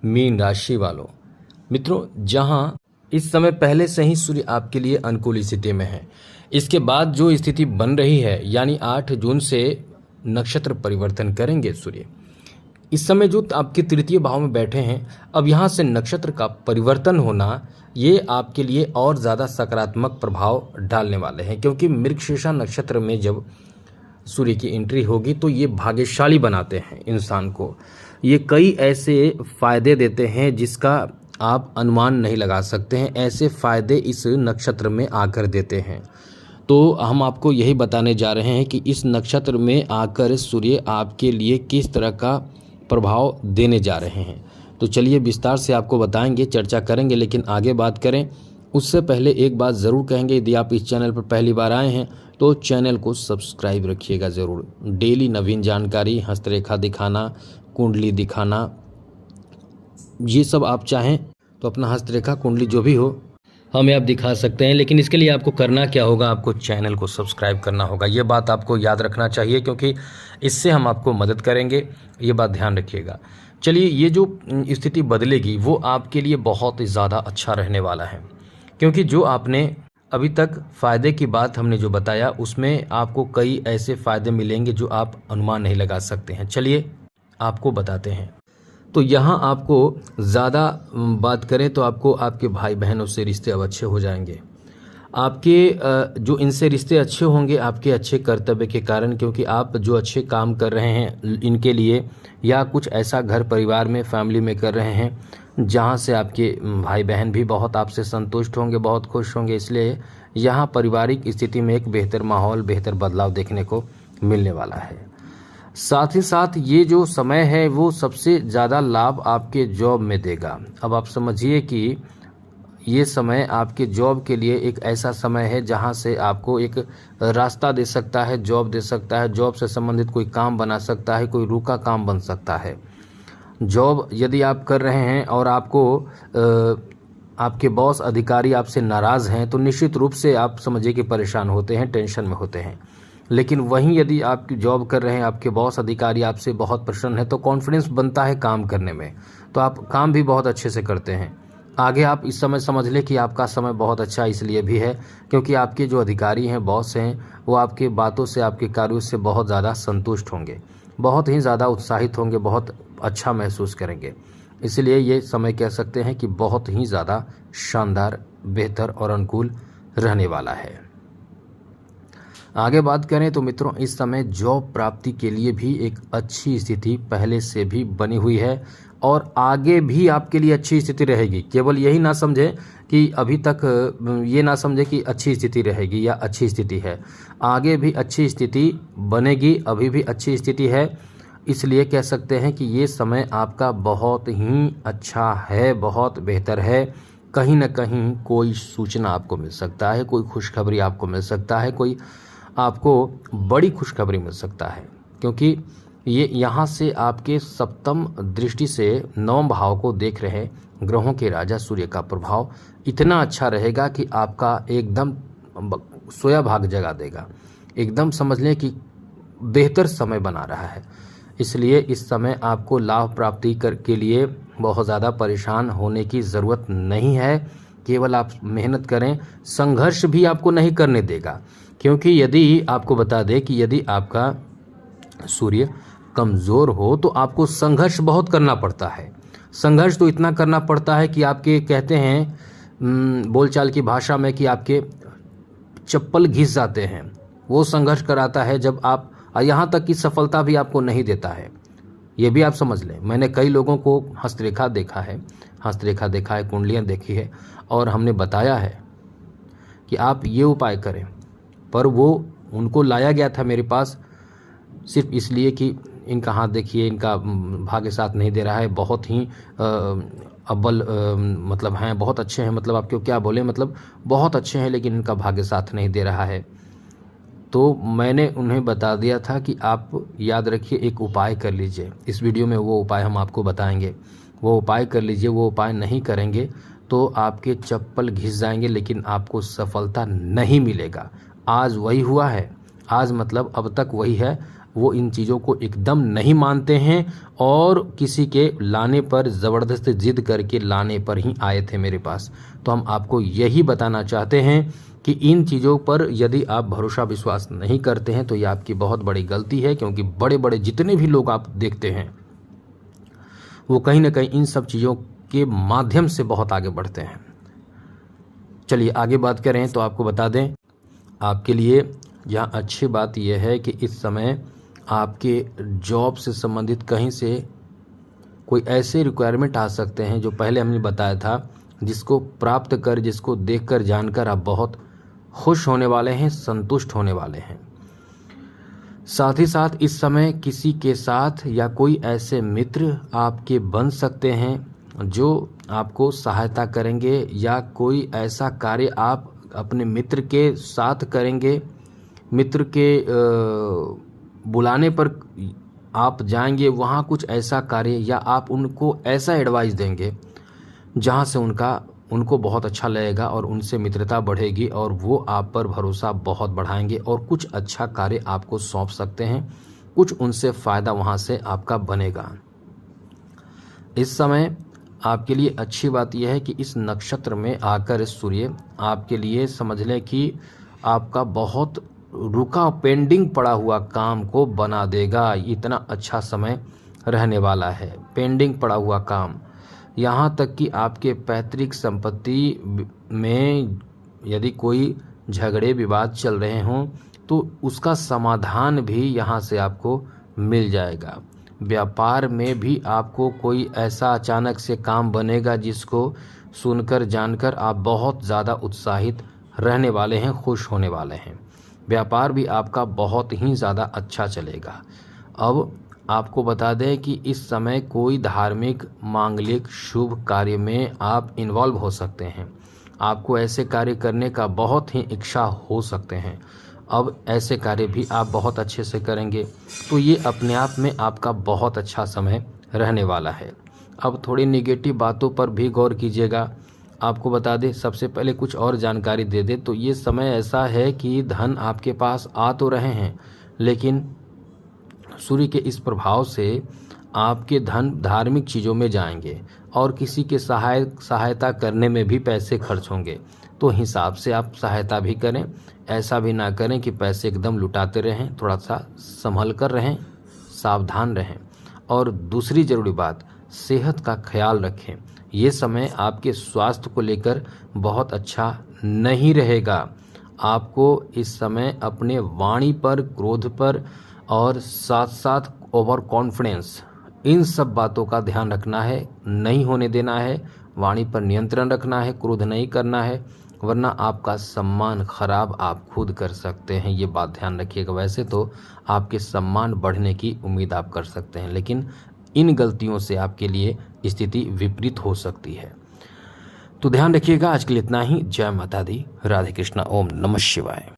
Mean राशि वालों, मित्रों, जहां इस समय पहले से ही सूर्य आपके लिए अनुकूल स्थिति में है, इसके बाद जो स्थिति बन रही है यानी 8 जून से नक्षत्र परिवर्तन करेंगे सूर्य। इस समय जो आपके तृतीय भाव में बैठे हैं, अब यहाँ से नक्षत्र का परिवर्तन होना ये आपके लिए और ज़्यादा सकारात्मक प्रभाव डालने वाले हैं, क्योंकि मृगशीर्षा नक्षत्र में जब सूर्य की एंट्री होगी तो ये भाग्यशाली बनाते हैं इंसान को। ये कई ऐसे फायदे देते हैं जिसका आप अनुमान नहीं लगा सकते हैं, ऐसे फायदे इस नक्षत्र में आकर देते हैं। तो हम आपको यही बताने जा रहे हैं कि इस नक्षत्र में आकर सूर्य आपके लिए किस तरह का प्रभाव देने जा रहे हैं। तो चलिए विस्तार से आपको बताएंगे, चर्चा करेंगे, लेकिन आगे बात करें उससे पहले एक बात ज़रूर कहेंगे, यदि आप इस चैनल पर पहली बार आए हैं तो चैनल को सब्सक्राइब रखिएगा ज़रूर। डेली नवीन जानकारी, हस्तरेखा दिखाना, कुंडली दिखाना, ये सब आप चाहें तो अपना हस्तरेखा कुंडली जो भी हो हमें आप दिखा सकते हैं, लेकिन इसके लिए आपको करना क्या होगा, आपको चैनल को सब्सक्राइब करना होगा। ये बात आपको याद रखना चाहिए, क्योंकि इससे हम आपको मदद करेंगे, ये बात ध्यान रखिएगा। चलिए, ये जो स्थिति बदलेगी वो आपके लिए बहुत ही ज़्यादा अच्छा रहने वाला है, क्योंकि जो आपने अभी तक फ़ायदे की बात हमने जो बताया उसमें आपको कई ऐसे फ़ायदे मिलेंगे जो आप अनुमान नहीं लगा सकते हैं। चलिए आपको बताते हैं। तो यहाँ आपको ज़्यादा बात करें तो आपको आपके भाई बहनों से रिश्ते अब अच्छे हो जाएंगे। आपके जो इनसे रिश्ते अच्छे होंगे आपके अच्छे कर्तव्य के कारण, क्योंकि आप जो अच्छे काम कर रहे हैं इनके लिए, या कुछ ऐसा घर परिवार में फैमिली में कर रहे हैं जहाँ से आपके भाई बहन भी बहुत आपसे संतुष्ट होंगे, बहुत खुश होंगे। इसलिए यहाँ पारिवारिक स्थिति में एक बेहतर माहौल, बेहतर बदलाव देखने को मिलने वाला है। साथ ही साथ ये जो समय है वो सबसे ज़्यादा लाभ आपके जॉब में देगा। अब आप समझिए कि ये समय आपके जॉब के लिए एक ऐसा समय है जहां से आपको एक रास्ता दे सकता है, जॉब दे सकता है, जॉब से संबंधित कोई काम बना सकता है, कोई रुका काम बन सकता है। जॉब यदि आप कर रहे हैं और आपके बॉस अधिकारी आपसे नाराज़ हैं तो निश्चित रूप से आप समझिए कि परेशान होते हैं, टेंशन में होते हैं। लेकिन वहीं यदि आप जॉब कर रहे हैं, आपके बॉस अधिकारी आपसे बहुत प्रसन्न है, तो कॉन्फिडेंस बनता है काम करने में, तो आप काम भी बहुत अच्छे से करते हैं। आगे आप इस समय समझ लें कि आपका समय बहुत अच्छा इसलिए भी है क्योंकि आपके जो अधिकारी हैं, बॉस हैं, वो आपके बातों से, आपके कार्यों से बहुत ज़्यादा संतुष्ट होंगे, बहुत ही ज़्यादा उत्साहित होंगे, बहुत अच्छा महसूस करेंगे। इसलिए ये समय कह सकते हैं कि बहुत ही ज़्यादा शानदार, बेहतर और अनुकूल रहने वाला है। आगे बात करें तो मित्रों, इस समय जॉब प्राप्ति के लिए भी एक अच्छी स्थिति पहले से भी बनी हुई है और आगे भी आपके लिए अच्छी स्थिति रहेगी। केवल यही ना समझें कि अभी तक ये ना समझें कि अच्छी स्थिति रहेगी या अच्छी स्थिति है, आगे भी अच्छी स्थिति बनेगी, अभी भी अच्छी स्थिति है। इसलिए कह सकते हैं कि ये समय आपका बहुत ही अच्छा है, बहुत बेहतर है। कहीं ना कहीं कोई सूचना आपको मिल सकता है, कोई खुशखबरी आपको मिल सकता है, कोई आपको बड़ी खुशखबरी मिल सकता है, क्योंकि ये यहाँ से आपके सप्तम दृष्टि से नवम भाव को देख रहे ग्रहों के राजा सूर्य का प्रभाव इतना अच्छा रहेगा कि आपका एकदम सोया भाग जगा देगा। एकदम समझ लें कि बेहतर समय बना रहा है। इसलिए इस समय आपको लाभ प्राप्ति के लिए बहुत ज़्यादा परेशान होने की ज़रूरत नहीं है। केवल आप मेहनत करें, संघर्ष भी आपको नहीं करने देगा, क्योंकि यदि आपको बता दें कि यदि आपका सूर्य कमज़ोर हो तो आपको संघर्ष बहुत करना पड़ता है। संघर्ष तो इतना करना पड़ता है कि आपके कहते हैं बोलचाल की भाषा में कि आपके चप्पल घिस जाते हैं। वो संघर्ष कराता है जब आप, यहाँ तक कि सफलता भी आपको नहीं देता है। ये भी आप समझ लें। मैंने कई लोगों को हस्तरेखा देखा है, कुंडलियाँ देखी है, और हमने बताया है कि आप ये उपाय करें, पर वो उनको लाया गया था मेरे पास सिर्फ इसलिए कि इनका हाथ देखिए, इनका भाग्य साथ नहीं दे रहा है, बहुत ही अव्वल मतलब हैं, बहुत अच्छे हैं, मतलब आप क्यों क्या बोले, मतलब बहुत अच्छे हैं, लेकिन इनका भाग्य साथ नहीं दे रहा है। तो मैंने उन्हें बता दिया था कि आप याद रखिए, एक उपाय कर लीजिए। इस वीडियो में वो उपाय हम आपको बताएंगे, वो उपाय कर लीजिए। वो उपाय नहीं करेंगे तो आपके चप्पल घिस जाएंगे, लेकिन आपको सफलता नहीं मिलेगा। आज वही हुआ है, आज मतलब अब तक वही है, वो इन चीज़ों को एकदम नहीं मानते हैं और किसी के लाने पर ज़बरदस्त जिद करके लाने पर ही आए थे मेरे पास। तो हम आपको यही बताना चाहते हैं कि इन चीज़ों पर यदि आप भरोसा विश्वास नहीं करते हैं तो ये आपकी बहुत बड़ी गलती है, क्योंकि बड़े बड़े जितने भी लोग आप देखते हैं वो कहीं ना कहीं इन सब चीज़ों के माध्यम से बहुत आगे बढ़ते हैं। चलिए आगे बात करें तो आपको बता दें, आपके लिए यहाँ अच्छी बात यह है कि इस समय आपके जॉब से संबंधित कहीं से कोई ऐसे रिक्वायरमेंट आ सकते हैं जो पहले हमने बताया था, जिसको प्राप्त कर, जिसको देखकर जानकर आप बहुत खुश होने वाले हैं, संतुष्ट होने वाले हैं। साथ ही साथ इस समय किसी के साथ या कोई ऐसे मित्र आपके बन सकते हैं जो आपको सहायता करेंगे, या कोई ऐसा कार्य आप अपने मित्र के साथ करेंगे, मित्र के बुलाने पर आप जाएंगे, वहाँ कुछ ऐसा कार्य या आप उनको ऐसा एडवाइस देंगे जहाँ से उनको बहुत अच्छा लगेगा और उनसे मित्रता बढ़ेगी और वो आप पर भरोसा बहुत बढ़ाएंगे और कुछ अच्छा कार्य आपको सौंप सकते हैं, कुछ उनसे फ़ायदा वहाँ से आपका बनेगा। इस समय आपके लिए अच्छी बात यह है कि इस नक्षत्र में आकर सूर्य आपके लिए समझ लें कि आपका बहुत रुका पेंडिंग पड़ा हुआ काम को बना देगा। इतना अच्छा समय रहने वाला है। पेंडिंग पड़ा हुआ काम, यहाँ तक कि आपके पैतृक संपत्ति में यदि कोई झगड़े विवाद चल रहे हों तो उसका समाधान भी यहाँ से आपको मिल जाएगा। व्यापार में भी आपको कोई ऐसा अचानक से काम बनेगा जिसको सुनकर जानकर आप बहुत ज़्यादा उत्साहित रहने वाले हैं, खुश होने वाले हैं। व्यापार भी आपका बहुत ही ज़्यादा अच्छा चलेगा। अब आपको बता दें कि इस समय कोई धार्मिक, मांगलिक, शुभ कार्य में आप इन्वॉल्व हो सकते हैं। आपको ऐसे कार्य करने का बहुत ही इच्छा हो सकते हैं। अब ऐसे कार्य भी आप बहुत अच्छे से करेंगे, तो ये अपने आप में आपका बहुत अच्छा समय रहने वाला है। अब थोड़ी निगेटिव बातों पर भी गौर कीजिएगा। आपको बता दें, सबसे पहले कुछ और जानकारी दे दें तो ये समय ऐसा है कि धन आपके पास आ तो रहे हैं, लेकिन सूर्य के इस प्रभाव से आपके धन धार्मिक चीज़ों में जाएंगे और किसी के सहायता करने में भी पैसे खर्च होंगे। तो हिसाब से आप सहायता भी करें, ऐसा भी ना करें कि पैसे एकदम लुटाते रहें। थोड़ा सा संभल कर रहें, सावधान रहें। और दूसरी ज़रूरी बात, सेहत का ख्याल रखें। ये समय आपके स्वास्थ्य को लेकर बहुत अच्छा नहीं रहेगा। आपको इस समय अपने वाणी पर, क्रोध पर और साथ साथ ओवर कॉन्फिडेंस, इन सब बातों का ध्यान रखना है, नहीं होने देना है। वाणी पर नियंत्रण रखना है, क्रोध नहीं करना है, वरना आपका सम्मान खराब आप खुद कर सकते हैं। ये बात ध्यान रखिएगा। वैसे तो आपके सम्मान बढ़ने की उम्मीद आप कर सकते हैं, लेकिन इन गलतियों से आपके लिए स्थिति विपरीत हो सकती है। तो ध्यान रखिएगा। आज के लिए इतना ही। जय माता दी, राधे कृष्णा, ओम नमः शिवाय।